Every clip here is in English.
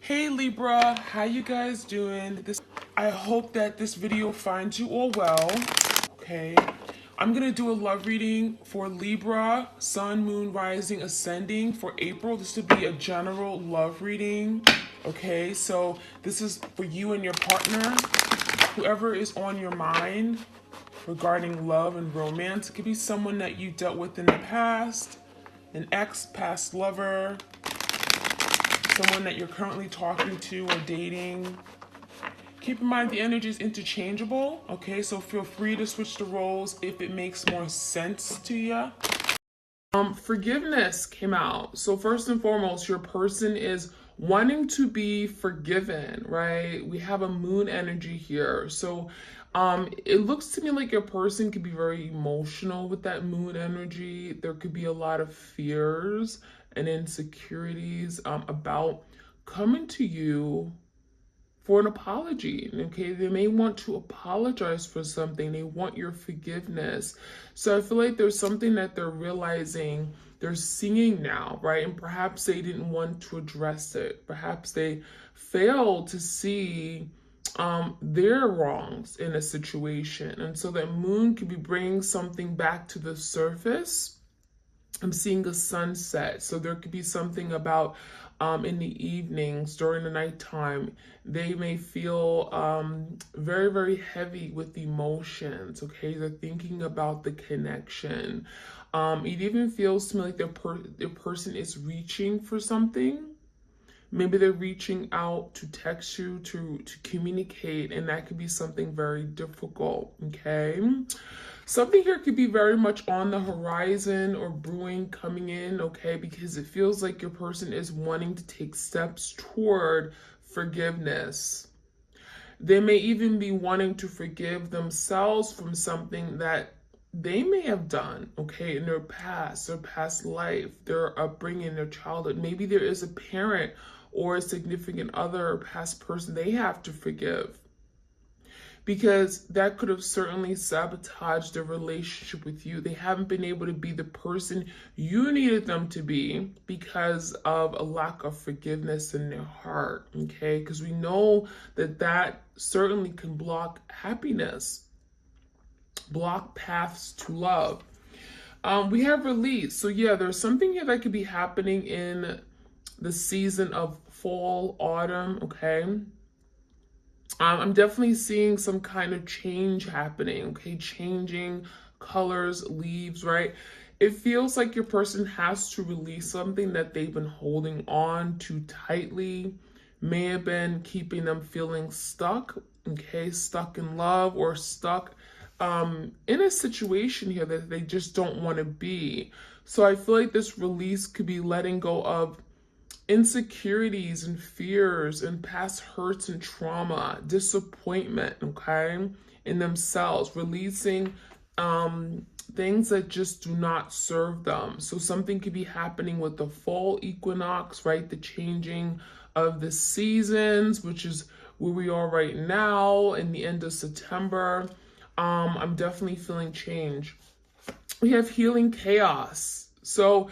Hey Libra, how you guys doing? I hope that this video finds you all well. Okay, I'm gonna do a love reading for Libra, Sun, Moon, Rising, Ascending for April. This would be a general love reading. Okay, so this is for you and your partner, whoever is on your mind regarding love and romance. It could be someone that you dealt with in the past, an ex, past lover, someone that you're currently talking to or dating. Keep in mind the energy is interchangeable, okay? So feel free to switch the roles if it makes more sense to you. Forgiveness came out. So first and foremost, your person is wanting to be forgiven, right? We have a moon energy here. So it looks to me like your person could be very emotional with that moon energy. There could be a lot of fears and insecurities about coming to you for an apology. Okay, they may want to apologize for something. They want your forgiveness. So I feel like there's something that they're realizing, they're seeing now, right? And perhaps they didn't want to address it. Perhaps they failed to see their wrongs in a situation. And so that moon could be bringing something back to the surface. I'm seeing a sunset. So there could be something about in the evenings, during the nighttime, they may feel very, very heavy with emotions. Okay, they're thinking about the connection. It even feels to me like their person is reaching for something. Maybe they're reaching out to text you, to communicate, and that could be something very difficult. Okay. Something here could be very much on the horizon or brewing, coming in, okay, because it feels like your person is wanting to take steps toward forgiveness. They may even be wanting to forgive themselves from something that they may have done, okay, in their past life, their upbringing, their childhood. Maybe there is a parent or a significant other or past person they have to forgive, because that could have certainly sabotaged their relationship with you. They haven't been able to be the person you needed them to be because of a lack of forgiveness in their heart, okay? Because we know that that certainly can block happiness, block paths to love. We have release. So yeah, there's something here that could be happening in the season of fall, autumn, okay? I'm definitely seeing some kind of change happening, okay? Changing colors, leaves, right? It feels like your person has to release something that they've been holding on too tightly, may have been keeping them feeling stuck, okay? Stuck in love or stuck in a situation here that they just don't want to be. So I feel like this release could be letting go of insecurities and fears and past hurts and trauma, disappointment, okay, in themselves, releasing things that just do not serve them. So something could be happening with the fall equinox, right? The changing of the seasons, which is where we are right now in the end of September. I'm definitely feeling change. We have healing chaos. So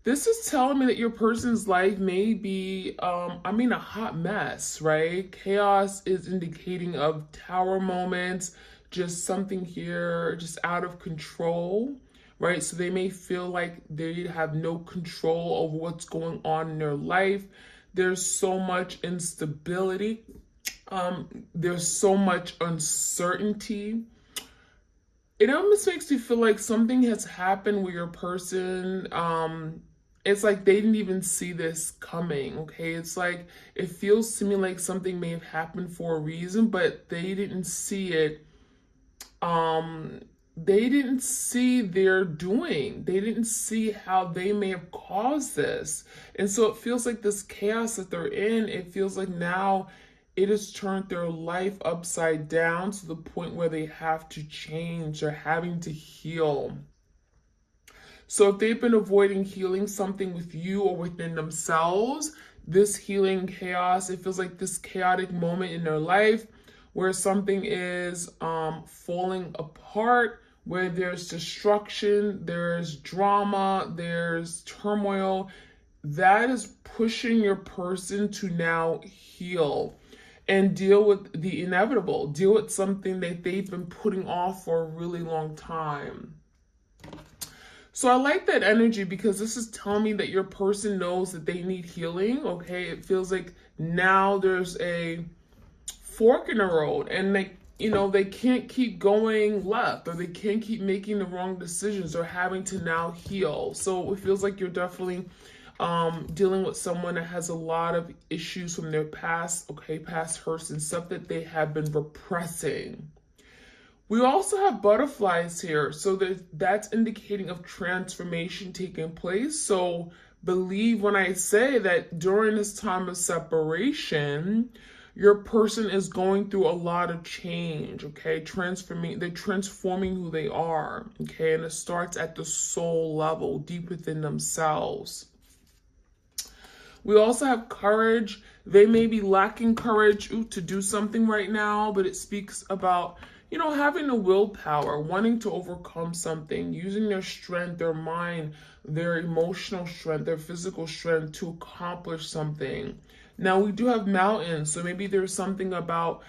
this is telling me that your person's life may be, a hot mess, right? Chaos is indicating of tower moments, just something here, just out of control, right? So they may feel like they have no control over what's going on in their life. There's so much instability. There's so much uncertainty. It almost makes you feel like something has happened where your person, it's like they didn't even see this coming, okay? It's like, it feels to me like something may have happened for a reason, but they didn't see it. They didn't see their doing. They didn't see how they may have caused this. And so it feels like this chaos that they're in, it feels like now it has turned their life upside down to the point where they have to change. They're having to heal. So if they've been avoiding healing something with you or within themselves, this healing chaos, it feels like this chaotic moment in their life where something is falling apart, where there's destruction, there's drama, there's turmoil. that is pushing your person to now heal and deal with the inevitable, deal with something that they've been putting off for a really long time. So I like that energy because this is telling me that your person knows that they need healing, okay? It feels like now there's a fork in the road and they can't keep going left, or they can't keep making the wrong decisions, or having to now heal. So it feels like you're definitely dealing with someone that has a lot of issues from their past, okay, past hurts and stuff that they have been repressing. We also have butterflies here, so that's indicating of transformation taking place. So believe when I say that during this time of separation, your person is going through a lot of change, okay? They're transforming who they are, okay? And it starts at the soul level, deep within themselves. We also have courage. They may be lacking courage to do something right now, but it speaks about, having the willpower, wanting to overcome something, using their strength, their mind, their emotional strength, their physical strength to accomplish something. Now, we do have mountains, so maybe there's something about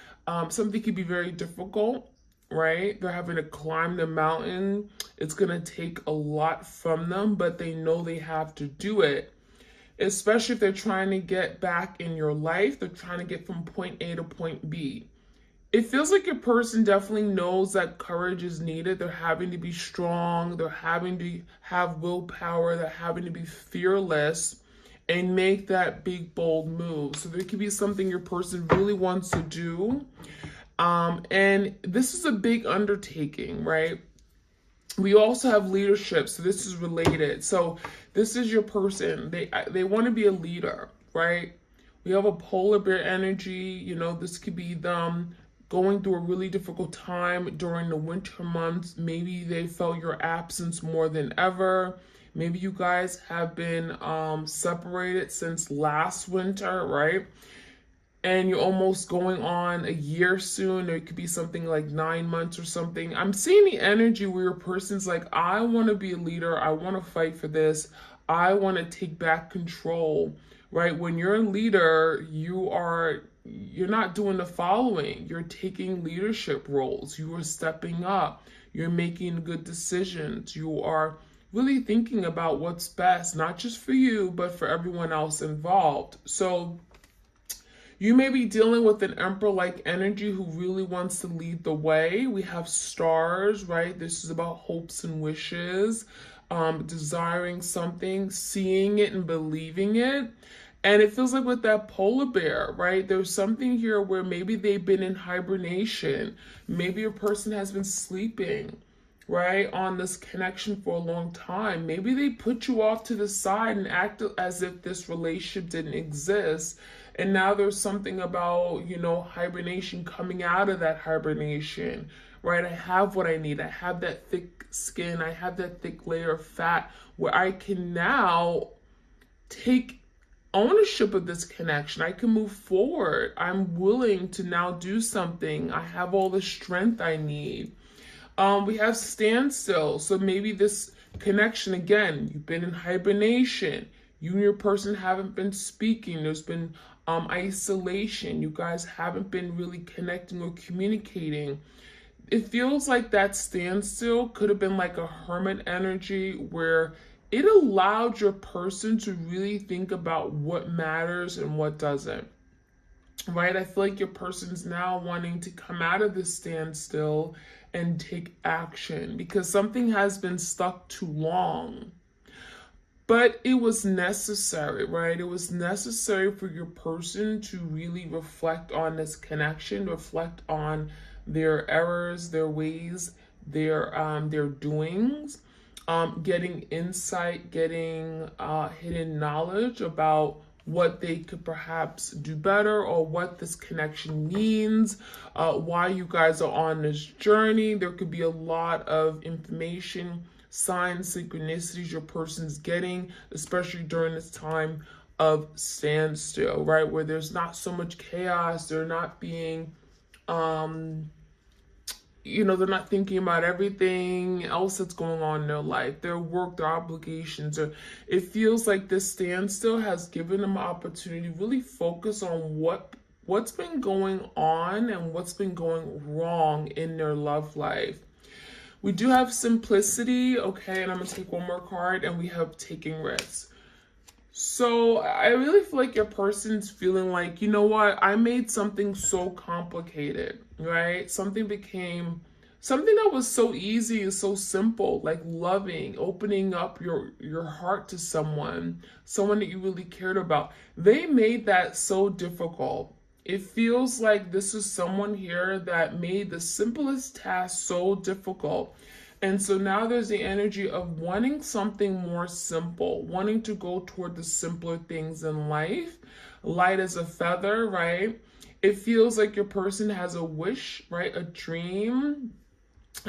something could be very difficult, right? They're having to climb the mountain. It's going to take a lot from them, but they know they have to do it. Especially if they're trying to get back in your life, they're trying to get from point A to point B. It feels like your person definitely knows that courage is needed. They're having to be strong. They're having to have willpower. They're having to be fearless and make that big, bold move. So there could be something your person really wants to do. And this is a big undertaking, right? We also have leadership, so this is related. So this is your person. They want to be a leader, right? We have a polar bear energy. This could be them going through a really difficult time during the winter months. Maybe they felt your absence more than ever. Maybe you guys have been separated since last winter, right? And you're almost going on a year soon. Or it could be something like 9 months or something. I'm seeing the energy where your person's like, I want to be a leader. I want to fight for this. I want to take back control, right? When you're a leader, you're not doing the following. You're taking leadership roles. You are stepping up. You're making good decisions. You are really thinking about what's best, not just for you, but for everyone else involved. So you may be dealing with an emperor-like energy who really wants to lead the way. We have stars, right? This is about hopes and wishes, desiring something, seeing it and believing it. And it feels like with that polar bear, right? There's something here where maybe they've been in hibernation. Maybe your person has been sleeping, right, on this connection for a long time. Maybe they put you off to the side and act as if this relationship didn't exist. And now there's something about, hibernation, coming out of that hibernation, right? I have what I need. I have that thick skin. I have that thick layer of fat where I can now take ownership of this connection. I can move forward. I'm willing to now do something. I have all the strength I need. We have standstill. So maybe this connection, again, you've been in hibernation. You and your person haven't been speaking. There's been isolation. You guys haven't been really connecting or communicating. It feels like that standstill could have been like a hermit energy where it allowed your person to really think about what matters and what doesn't. Right? I feel like your person's now wanting to come out of this standstill and take action because something has been stuck too long. But it was necessary, right? It was necessary for your person to really reflect on this connection, reflect on their errors, their ways, their doings, getting insight, getting hidden knowledge about what they could perhaps do better or what this connection means, why you guys are on this journey. There could be a lot of information, signs, synchronicities your person's getting, especially during this time of standstill, right? Where there's not so much chaos, they're not being you know, they're not thinking about everything else that's going on in their life, their work, their obligations, or it feels like this standstill has given them an opportunity to really focus on what's been going on and what's been going wrong in their love life. We do have simplicity, okay, and I'm gonna take one more card, and we have taking risks. So I really feel like your person's feeling like, you know what, I made something so complicated, right? Something that was so easy and so simple, like loving, opening up your heart to someone that you really cared about. They made that so difficult. It feels like this is someone here that made the simplest task so difficult. And so now there's the energy of wanting something more simple, wanting to go toward the simpler things in life, light as a feather, right? It feels like your person has a wish, right? A dream.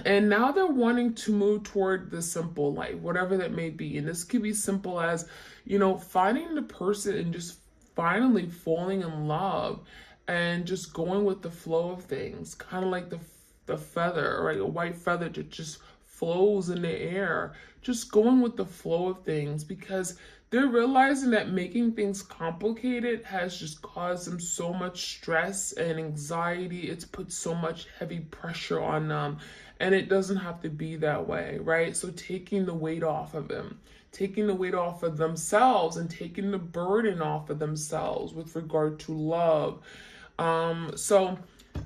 And now they're wanting to move toward the simple life, whatever that may be. And this could be simple as, you know, finding the person and just finally falling in love and just going with the flow of things, kind of like the feather, right? A white feather that just flows in the air, just going with the flow of things, because they're realizing that making things complicated has just caused them so much stress and anxiety. It's put so much heavy pressure on them, and it doesn't have to be that way, right? So taking the weight off of them, taking the weight off of themselves, and taking the burden off of themselves with regard to love. So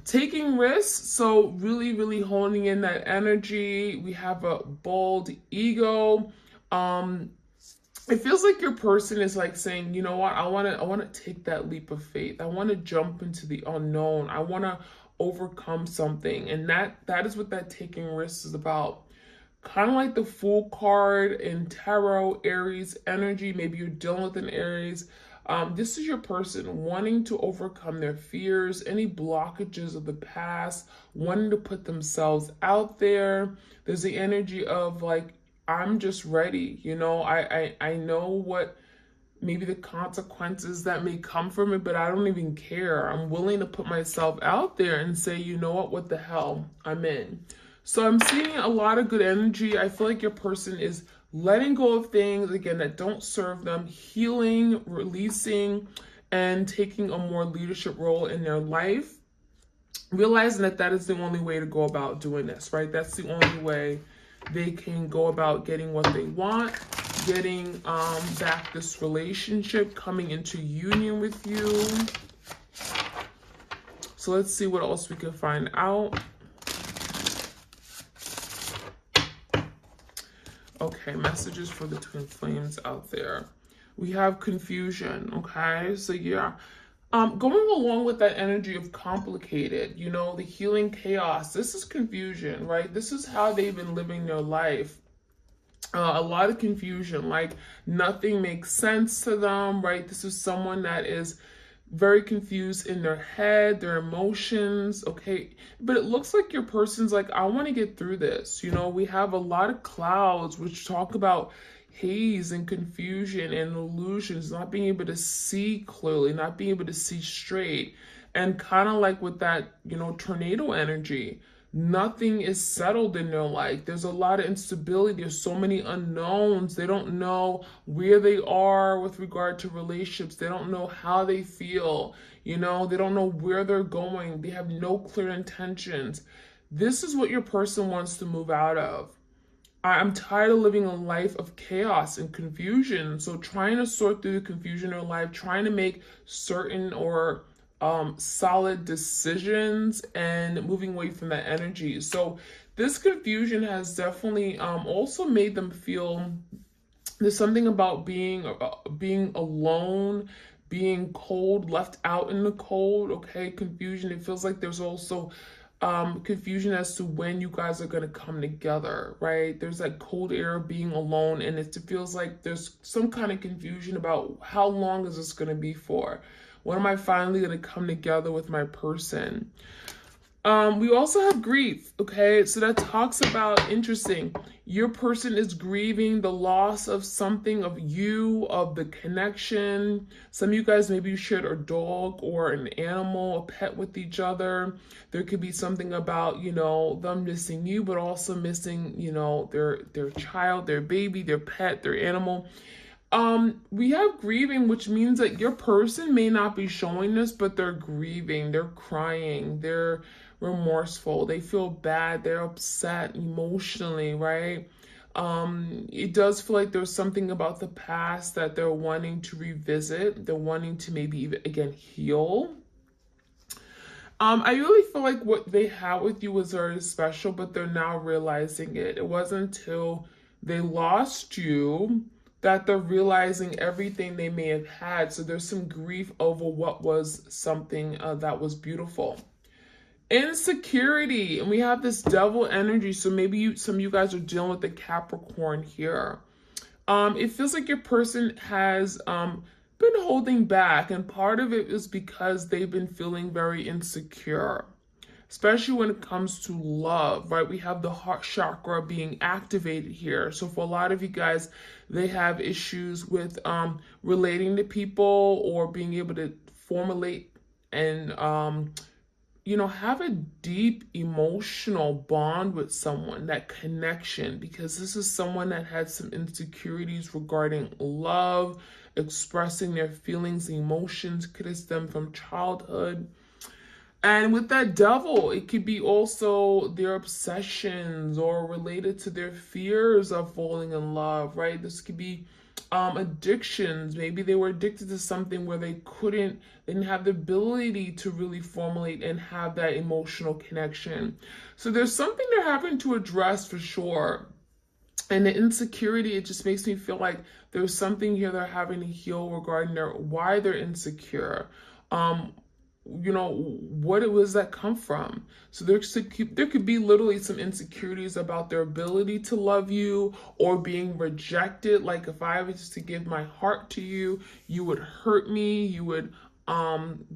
taking risks, so really honing in that energy. We have a bold ego. It feels like your person is like saying, you know what, I want to take that leap of faith. I want to jump into the unknown. I want to overcome something. And that is what that taking risks is about. Kind of like the Fool card in Tarot, Aries energy. Maybe you're dealing with an Aries. This is your person wanting to overcome their fears, any blockages of the past, wanting to put themselves out there. There's the energy of like, I'm just ready. You know, I know what maybe the consequences that may come from it, but I don't even care. I'm willing to put myself out there and say, you know what the hell, I'm in. So I'm seeing a lot of good energy. I feel like your person is letting go of things, again, that don't serve them, healing, releasing, and taking a more leadership role in their life. Realizing that that is the only way to go about doing this, right? That's the only way they can go about getting what they want, getting back this relationship, coming into union with you. So let's see what else we can find out. Okay, messages for the twin flames out there. We have confusion, okay? So yeah, going along with that energy of complicated, you know, the healing chaos, this is confusion, right? This is how they've been living their life. A lot of confusion, like nothing makes sense to them, right? This is someone that is very confused in their head, their emotions, okay? But it looks like your person's like, I want to get through this. You know, we have a lot of clouds which talk about haze and confusion and illusions, not being able to see clearly, not being able to see straight. And kind of like with that, you know, tornado energy, nothing is settled in their life. There's a lot of instability. There's so many unknowns. They don't know where they are with regard to relationships. They don't know how they feel. You know, they don't know where they're going. They have no clear intentions. This is what your person wants to move out of. I'm tired of living a life of chaos and confusion. So trying to sort through the confusion in their life, trying to make certain or solid decisions and moving away from that energy. So this confusion has definitely also made them feel there's something about being alone, being cold, left out in the cold, okay? Confusion. It feels like there's also confusion as to when you guys are going to come together, right? There's that cold air of being alone, and it feels like there's some kind of confusion about how long is this going to be for? When am I finally going to come together with my person? We also have grief, okay? So that talks about, interesting, your person is grieving the loss of something, of you, of the connection. Some of you guys, maybe you shared a dog or an animal, a pet with each other. There could be something about, you know, them missing you, but also missing, you know, their child, their baby, their pet, their animal. We have grieving, which means that your person may not be showing this, but they're grieving, they're crying, they're remorseful, they feel bad, they're upset emotionally, right? It does feel like there's something about the past that they're wanting to revisit, they're wanting to maybe even, again, heal. I really feel like what they had with you was very special, but they're now realizing it. It wasn't until they lost you that they're realizing everything they may have had. So there's some grief over what was something that was beautiful. Insecurity, and we have this devil energy. So maybe some of you guys are dealing with the Capricorn here. It feels like your person has been holding back, and part of it is because they've been feeling very insecure, especially when it comes to love, right? We have the heart chakra being activated here. So for a lot of you guys, they have issues with relating to people or being able to formulate and you know, have a deep emotional bond with someone, that connection, because this is someone that had some insecurities regarding love, expressing their feelings, emotions, could have stemmed from childhood. And with that devil, it could be also their obsessions or related to their fears of falling in love, right? This could be addictions. Maybe they were addicted to something where they didn't have the ability to really formulate and have that emotional connection. So there's something they're having to address for sure. And the insecurity, it just makes me feel like there's something here they're having to heal regarding why they're insecure. You know, what it was that come from. So there could be literally some insecurities about their ability to love you or being rejected. Like if I was to give my heart to you, you would hurt me, you would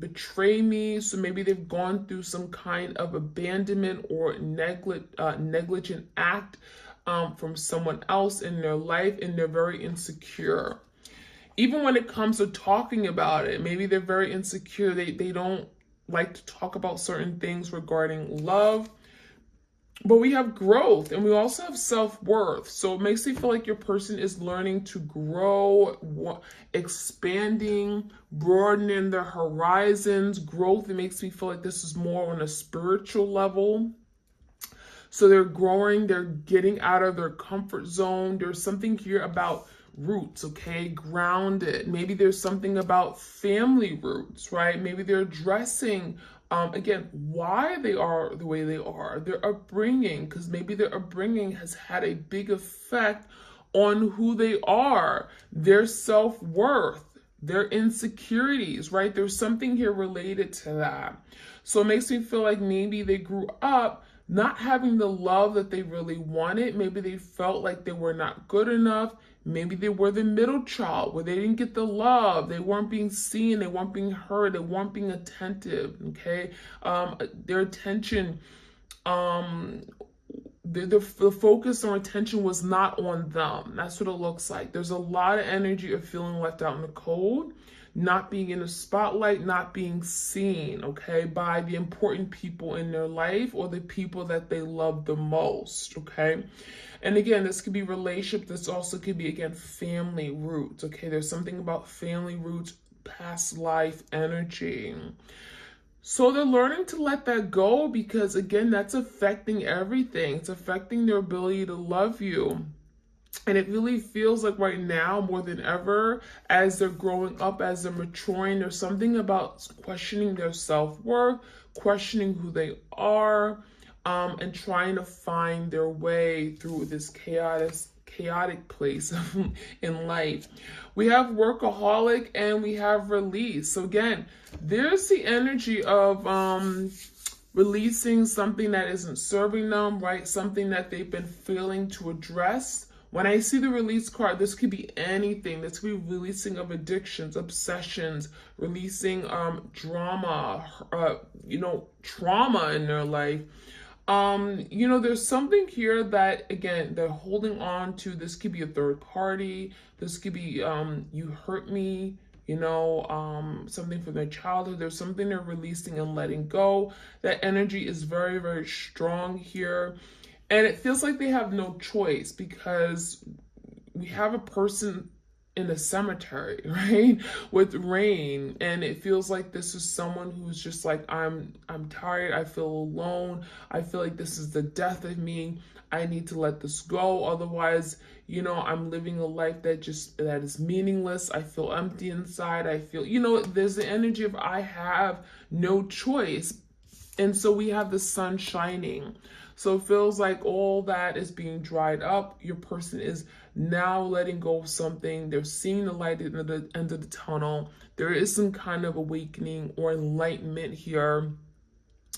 betray me. So maybe they've gone through some kind of abandonment or negligent act from someone else in their life, and they're very insecure. Even when it comes to talking about it, maybe they're very insecure. They don't like to talk about certain things regarding love. But we have growth, and we also have self-worth. So it makes me feel like your person is learning to grow, expanding, broadening their horizons. Growth, it makes me feel like this is more on a spiritual level. So they're growing, they're getting out of their comfort zone. There's something here about roots, okay? Grounded. Maybe there's something about family roots, right? Maybe they're addressing, again, why they are the way they are, their upbringing, because maybe their upbringing has had a big effect on who they are, their self-worth, their insecurities, right? There's something here related to that. So it makes me feel like maybe they grew up not having the love that they really wanted. Maybe they felt like they were not good enough. Maybe they were the middle child where they didn't get the love. They weren't being seen. They weren't being heard. They weren't being attentive, okay? Their attention, the focus or attention was not on them. That's what it looks like. There's a lot of energy of feeling left out in the cold, not being in the spotlight, not being seen, okay, by the important people in their life or the people that they love the most, okay? And again, this could be relationship. This also could be, again, family roots, okay? There's something about family roots, past life energy. So they're learning to let that go because, again, that's affecting everything. It's affecting their ability to love you. And it really feels like right now, more than ever, as they're growing up, as they're maturing, there's something about questioning their self-worth, questioning who they are, and trying to find their way through this chaotic place in life. We have workaholic and we have release. So again, there's the energy of releasing something that isn't serving them, right? Something that they've been failing to address When I see the release card, this could be anything. This could be releasing of addictions, obsessions, releasing drama, trauma in their life. There's something here that, again, they're holding on to. This could be a third party. This could be you hurt me, something from their childhood. There's something they're releasing and letting go. That energy is very, very strong here. And it feels like they have no choice, because we have a person in a cemetery, right? With rain. And it feels like this is someone who's just like, I'm tired. I feel alone. I feel like this is the death of me. I need to let this go. Otherwise, I'm living a life that is meaningless. I feel empty inside. I feel, there's the energy of I have no choice. And so we have the sun shining. So it feels like all that is being dried up. Your person is now letting go of something. They're seeing the light at the end of the tunnel. There is some kind of awakening or enlightenment here,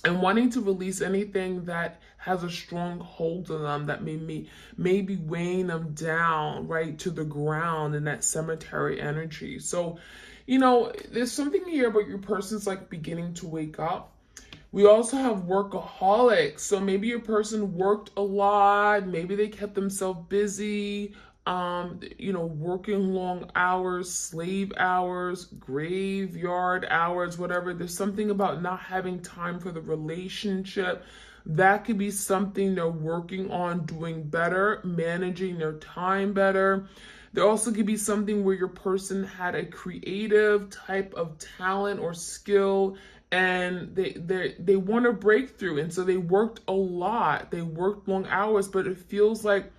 and wanting to release anything that has a strong hold on them, that may be weighing them down, right, to the ground in that cemetery energy. So, there's something here about your person's like beginning to wake up. We also have workaholics. So maybe your person worked a lot. Maybe they kept themselves busy, working long hours, slave hours, graveyard hours, whatever. There's something about not having time for the relationship. That could be something they're working on doing better, managing their time better. There also could be something where your person had a creative type of talent or skill, and they want a breakthrough, and so they worked a lot. They worked long hours, but it feels like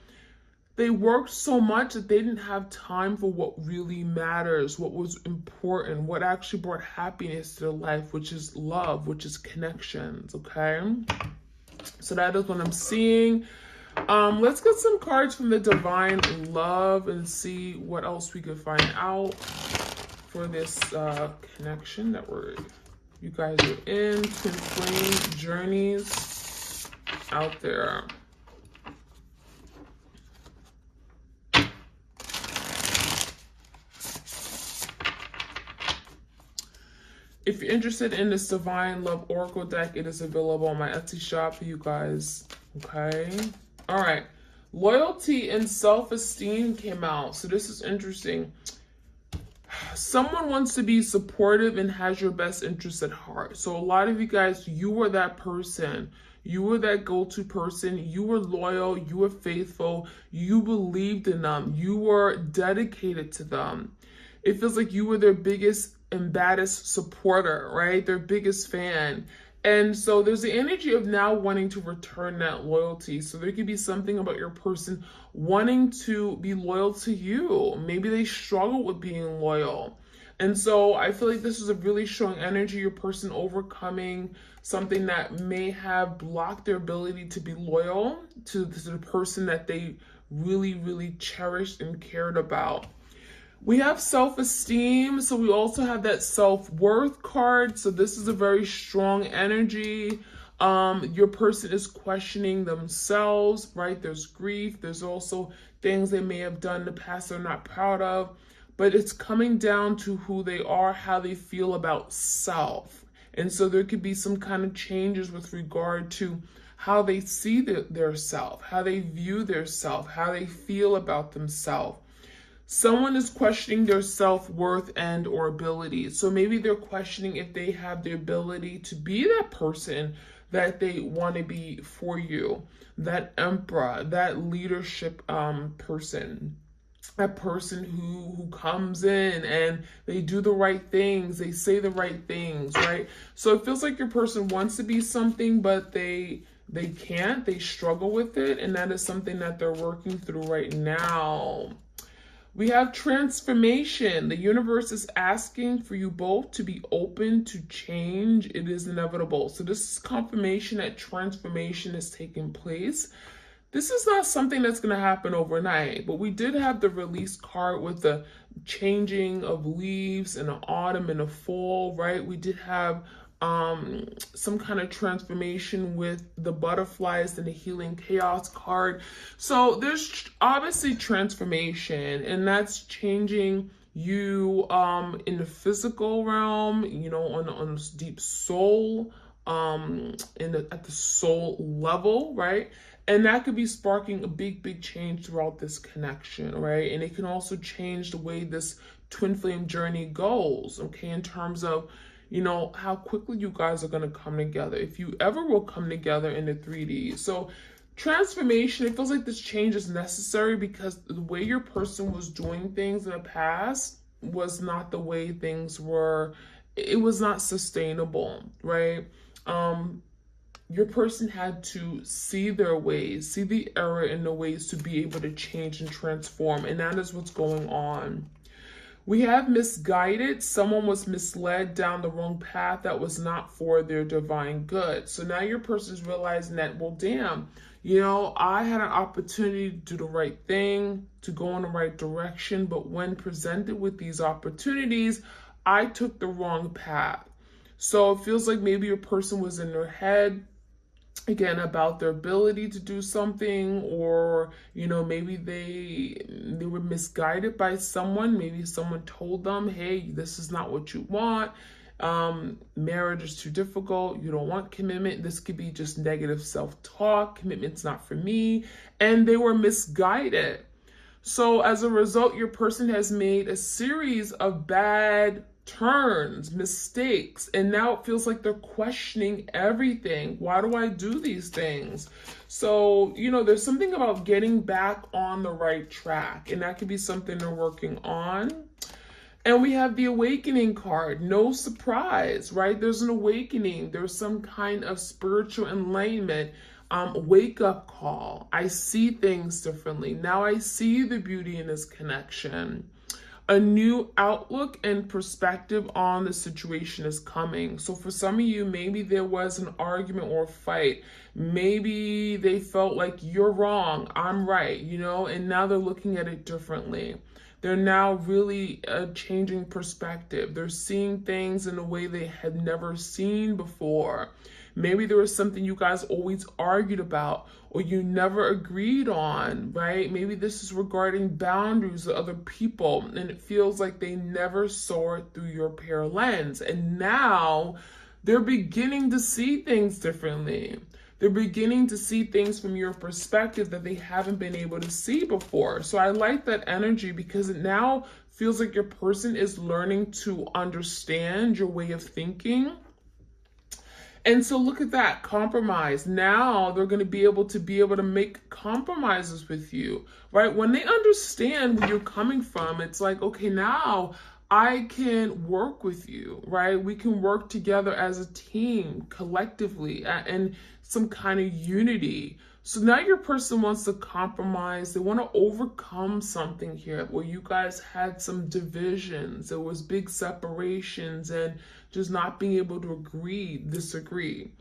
they worked so much that they didn't have time for what really matters, what was important, what actually brought happiness to their life, which is love, which is connections, okay? So that is what I'm seeing. Let's get some cards from the Divine Love and see what else we could find out for this connection that you guys are in, twin flame journeys out there. If you're interested in this Divine Love Oracle deck, it is available on my Etsy shop for you guys. Okay. All right. Loyalty and self-esteem came out. So this is interesting. Someone wants to be supportive and has your best interests at heart. So a lot of you guys, you were that person. You were that go-to person. You were loyal. You were faithful. You believed in them. You were dedicated to them. It feels like you were their biggest and baddest supporter, right? Their biggest fan. And so there's the energy of now wanting to return that loyalty. So there could be something about your person wanting to be loyal to you. Maybe they struggle with being loyal. And so I feel like this is a really strong energy, your person overcoming something that may have blocked their ability to be loyal to the person that they really, really cherished and cared about. We have self-esteem, so we also have that self-worth card. So this is a very strong energy. Your person is questioning themselves, right? There's grief. There's also things they may have done in the past they're not proud of. But it's coming down to who they are, how they feel about self. And so there could be some kind of changes with regard to how they see their self, how they view their self, how they feel about themselves. Someone is questioning their self-worth and or abilities. So maybe they're questioning if they have the ability to be that person that they want to be for you, that emperor, that leadership person, that person who comes in and they do the right things, they say the right things, right? So it feels like your person wants to be something, but they can't, they struggle with it, and that is something that they're working through right now. We have transformation. The universe is asking for you both to be open to change. It is inevitable. So this is confirmation that transformation is taking place. This is not something that's going to happen overnight, but we did have the release card with the changing of leaves in the autumn and the fall, right? We did have some kind of transformation with the butterflies and the healing chaos card. So there's obviously transformation, and that's changing you in the physical realm, you know, on this deep soul, at the soul level, right? And that could be sparking a big change throughout this connection, right? And it can also change the way this twin flame journey goes, okay, in terms of, you know, how quickly you guys are going to come together, if you ever will come together in the 3D. So transformation, it feels like this change is necessary because the way your person was doing things in the past was not the way things were. It was not sustainable, right? Your person had to see their ways, see the error in the ways to be able to change and transform. And that is what's going on. We have misguided. Someone was misled down the wrong path that was not for their divine good. So now your person's realizing that, well, damn, you know, I had an opportunity to do the right thing, to go in the right direction. But when presented with these opportunities, I took the wrong path. So it feels like maybe your person was in their head, again, about their ability to do something, or, you know, maybe they were misguided by someone. Maybe someone told them, hey, this is not what you want. Marriage is too difficult. You don't want commitment. This could be just negative self-talk. Commitment's not for me. And they were misguided. So as a result, your person has made a series of bad turns, mistakes, and now it feels like they're questioning everything. Why do I do these things? So, you know, there's something about getting back on the right track, and that could be something they're working on. And we have the awakening card. No surprise, right? There's an awakening. There's some kind of spiritual enlightenment, wake up call. I see things differently. Now I see the beauty in this connection. A new outlook and perspective on the situation is coming. So for some of you, maybe there was an argument or a fight. Maybe they felt like you're wrong, I'm right, you know, and now they're looking at it differently. They're now really changing perspective. They're seeing things in a way they had never seen before. Maybe there was something you guys always argued about or you never agreed on, right? Maybe this is regarding boundaries of other people, and it feels like they never saw it through your pair lens. And now they're beginning to see things differently. They're beginning to see things from your perspective that they haven't been able to see before. So I like that energy because it now feels like your person is learning to understand your way of thinking. And so look at that, compromise. Now they're going to be able to make compromises with you, right? When they understand where you're coming from, it's like, okay, now I can work with you, right? We can work together as a team, collectively, and some kind of unity. So now your person wants to compromise. They want to overcome something here where you guys had some divisions. There was big separations and just not being able to disagree.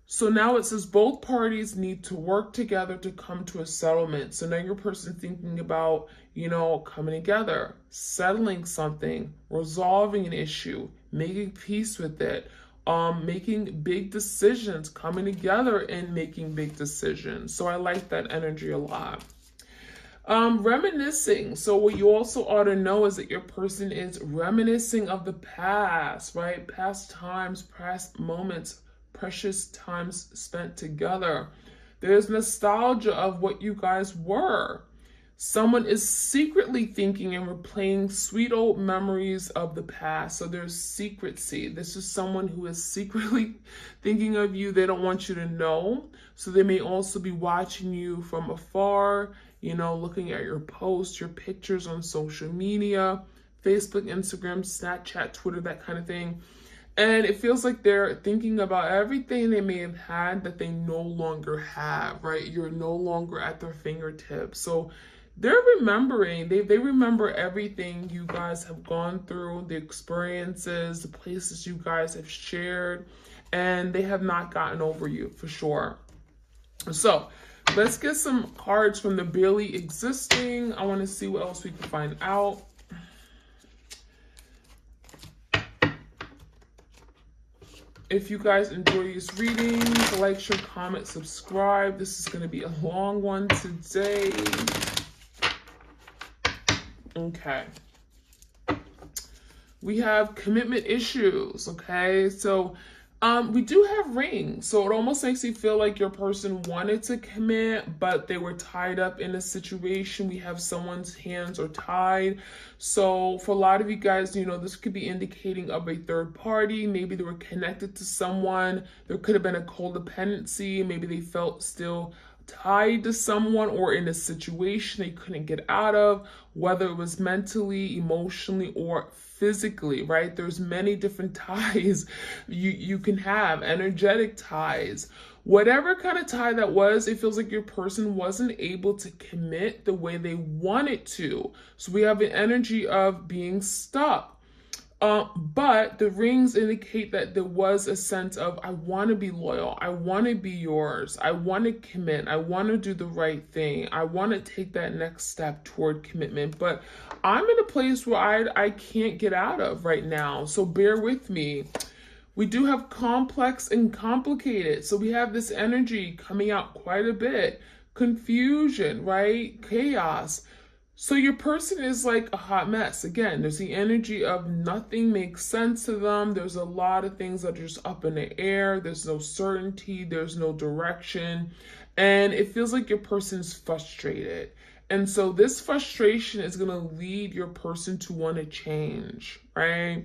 So now it says both parties need to work together to come to a settlement. So now your person thinking about, you know, coming together, settling something, resolving an issue, making peace with it, making big decisions, coming together and making big decisions. So I like that energy a lot. Reminiscing. So what you also ought to know is that your person is reminiscing of the past, right? Past times, past moments, precious times spent together. There's nostalgia of what you guys were. Someone is secretly thinking and replaying sweet old memories of the past. So there's secrecy. This is someone who is secretly thinking of you. They don't want you to know. So they may also be watching you from afar, you know, looking at your posts, your pictures on social media, Facebook, Instagram, Snapchat, Twitter, that kind of thing. And it feels like they're thinking about everything they may have had that they no longer have, right? You're no longer at their fingertips. So they're remembering, they remember everything you guys have gone through, the experiences, the places you guys have shared, and they have not gotten over you for sure. So let's get some cards from the barely existing. I want to see what else we can find out. If you guys enjoy these readings, like, share, comment, subscribe. This is going to be a long one today. Okay. We have commitment issues, okay? So we do have rings. So it almost makes you feel like your person wanted to commit, but they were tied up in a situation. We have someone's hands are tied. So for a lot of you guys, you know, this could be indicating of a third party. Maybe they were connected to someone. There could have been a codependency. Maybe they felt still tied to someone or in a situation they couldn't get out of, whether it was mentally, emotionally, or physically, right? There's many different ties you can have, energetic ties. Whatever kind of tie that was, it feels like your person wasn't able to commit the way they wanted to. So we have an energy of being stuck. But the rings indicate that there was a sense of, I want to be loyal. I want to be yours. I want to commit. I want to do the right thing. I want to take that next step toward commitment. But I'm in a place where I can't get out of right now. So bear with me. We do have complex and complicated. So we have this energy coming out quite a bit. Confusion, right? Chaos. So your person is like a hot mess. Again, there's the energy of nothing makes sense to them. There's a lot of things that are just up in the air. There's no certainty. There's no direction. And it feels like your person's frustrated. And so this frustration is going to lead your person to want to change, right?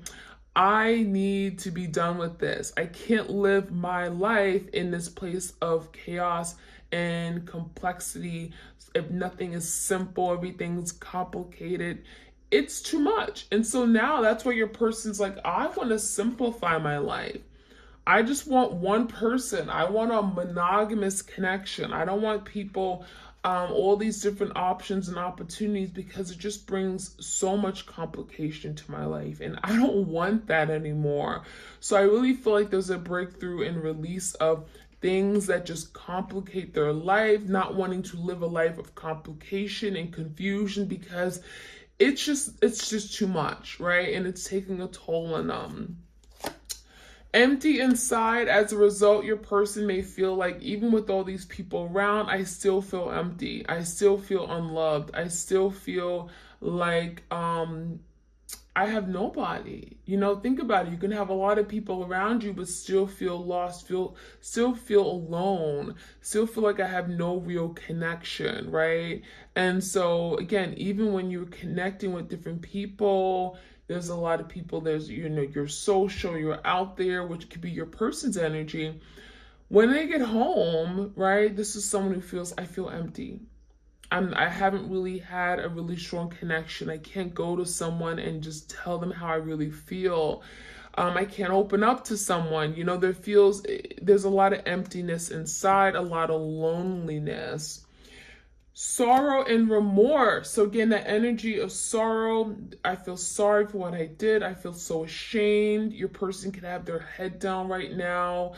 I need to be done with this. I can't live my life in this place of chaos and complexity. If nothing is simple, everything's complicated. It's too much. And so now that's where your person's like, I want to simplify my life. I just want one person. I want a monogamous connection. I don't want people, all these different options and opportunities, because it just brings so much complication to my life. And I don't want that anymore. So I really feel like there's a breakthrough and release of things that just complicate their life, not wanting to live a life of complication and confusion, because it's just too much, right? And it's taking a toll on them. Empty inside. As a result, your person may feel like, even with all these people around, I still feel empty. I still feel unloved. I still feel like I have nobody. You know, think about it. You can have a lot of people around you, but still feel lost, still feel alone, still feel like I have no real connection, right? And so again, even when you're connecting with different people, there's a lot of people, there's, you know, you're social, you're out there, which could be your person's energy. When they get home, right, this is someone who feels, I feel empty. I haven't really had a really strong connection. I can't go to someone and just tell them how I really feel. I can't open up to someone. You know, there's a lot of emptiness inside, a lot of loneliness. Sorrow and remorse. So again, that energy of sorrow. I feel sorry for what I did. I feel so ashamed. Your person can have their head down right now.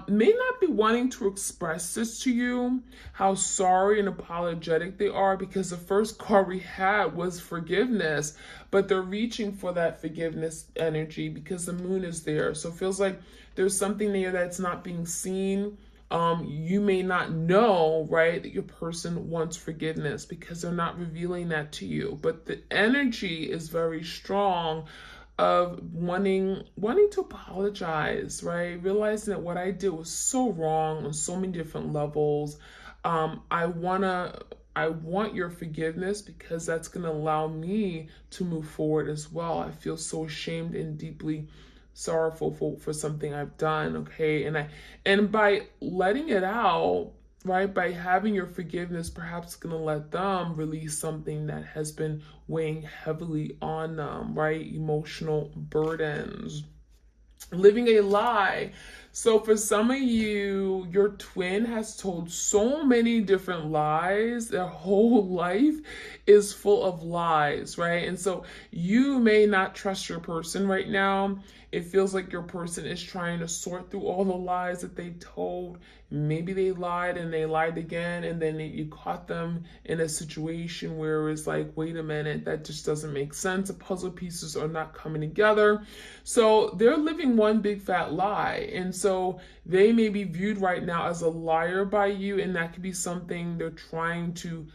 May not be wanting to express this to you, how sorry and apologetic they are, because the first card we had was forgiveness, but they're reaching for that forgiveness energy because the moon is there. So it feels like there's something there that's not being seen. You may not know, right, that your person wants forgiveness because they're not revealing that to you. But the energy is very strong of wanting to apologize, right? Realizing that what I did was so wrong on so many different levels. I want your forgiveness because that's going to allow me to move forward as well. I feel so ashamed and deeply sorrowful for something I've done, okay? And by letting it out, right, by having your forgiveness, perhaps going to let them release something that has been weighing heavily on them, right? Emotional burdens. Living a lie. So for some of you, your twin has told so many different lies. Their whole life is full of lies, right? And so you may not trust your person right now. It feels like your person is trying to sort through all the lies that they told. Maybe they lied and they lied again, and then you caught them in a situation where it's like, wait a minute, that just doesn't make sense. The puzzle pieces are not coming together. So they're living one big fat lie. And so they may be viewed right now as a liar by you, and that could be something they're trying to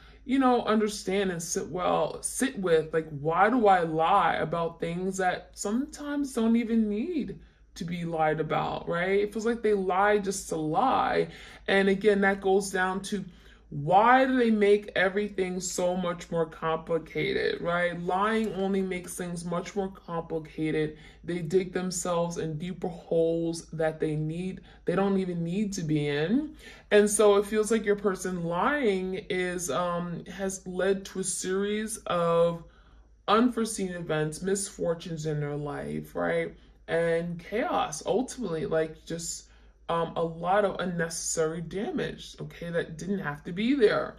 understand and sit with. Like, why do I lie about things that sometimes don't even need to be lied about, right? It feels like they lie just to lie. And again, that goes down to, why do they make everything so much more complicated, right? Lying only makes things much more complicated. They dig themselves in deeper holes that they don't even need to be in. And so it feels like your person lying has led to a series of unforeseen events, misfortunes in their life, right? And chaos, ultimately, like just a lot of unnecessary damage, okay, that didn't have to be there.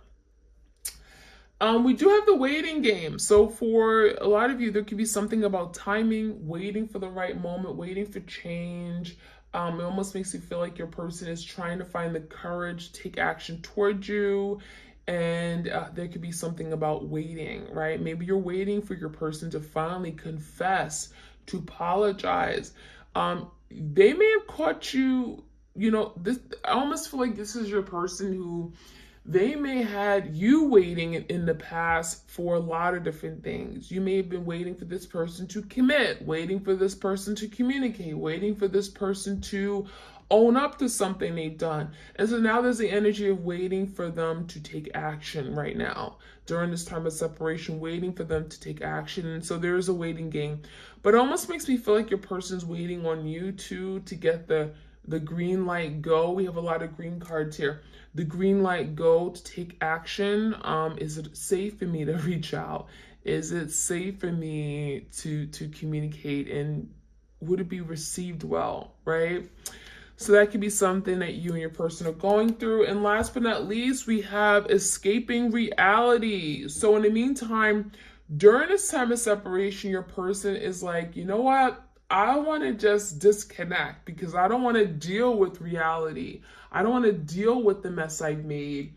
We do have the waiting game. So for a lot of you, there could be something about timing, waiting for the right moment, waiting for change. It almost makes you feel like your person is trying to find the courage to take action towards you. And there could be something about waiting, right? Maybe you're waiting for your person to finally confess, to apologize. They may have caught you, this. I almost feel like this is your person who they may had you waiting in the past for a lot of different things. You may have been waiting for this person to commit, waiting for this person to communicate, waiting for this person to own up to something they've done. And so now there's the energy of waiting for them to take action right now during this time of separation, waiting for them to take action. And so there is a waiting game, but it almost makes me feel like your person's waiting on you to get the green light go. We have a lot of green cards here. The green light go to take action. Is it safe for me to reach out? Is it safe for me to communicate? And would it be received well, right? So that could be something that you and your person are going through. And last but not least, we have escaping reality. So in the meantime, during this time of separation, your person is like, you know what? I want to just disconnect because I don't want to deal with reality. I don't want to deal with the mess I've made.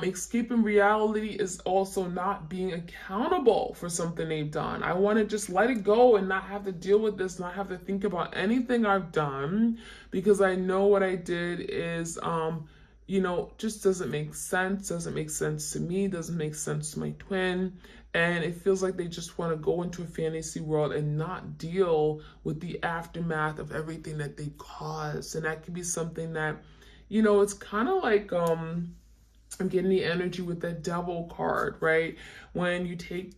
Escaping reality is also not being accountable for something they've done. I want to just let it go and not have to deal with this, not have to think about anything I've done, because I know what I did is, just doesn't make sense to me, doesn't make sense to my twin. And it feels like they just want to go into a fantasy world and not deal with the aftermath of everything that they caused. And that could be something that, it's kind of like, I'm getting the energy with the devil card, right? When you take,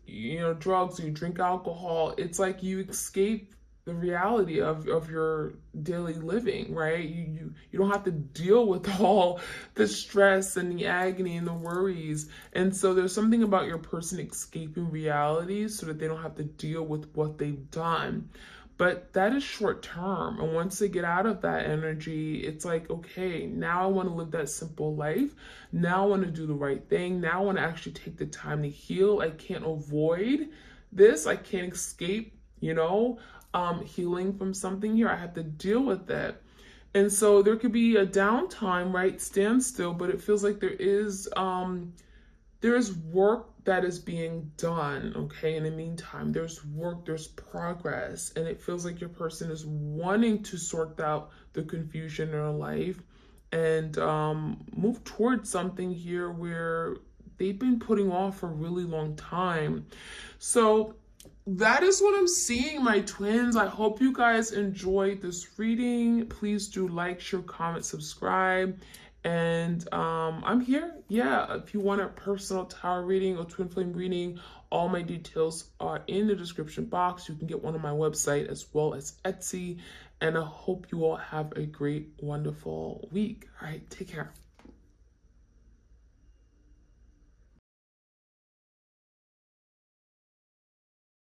drugs or you drink alcohol, it's like you escape the reality of your daily living, right? You don't have to deal with all the stress and the agony and the worries. And so there's something about your person escaping reality so that they don't have to deal with what they've done. But that is short term. And once they get out of that energy, it's like, okay, now I want to live that simple life. Now I want to do the right thing. Now I want to actually take the time to heal. I can't avoid this. I can't escape, healing from something here. I have to deal with it. And so there could be a downtime, right? Standstill, but it feels like there is work that is being done, okay? In the meantime, there's work, there's progress, and it feels like your person is wanting to sort out the confusion in their life and move towards something here where they've been putting off for a really long time. So that is what I'm seeing, my twins. I hope you guys enjoyed this reading. Please do like, share, comment, subscribe. And I'm here. Yeah, if you want a personal tarot reading or twin flame reading, all my details are in the description box. You can get one on my website as well as Etsy. And I hope you all have a great, wonderful week. All right, take care.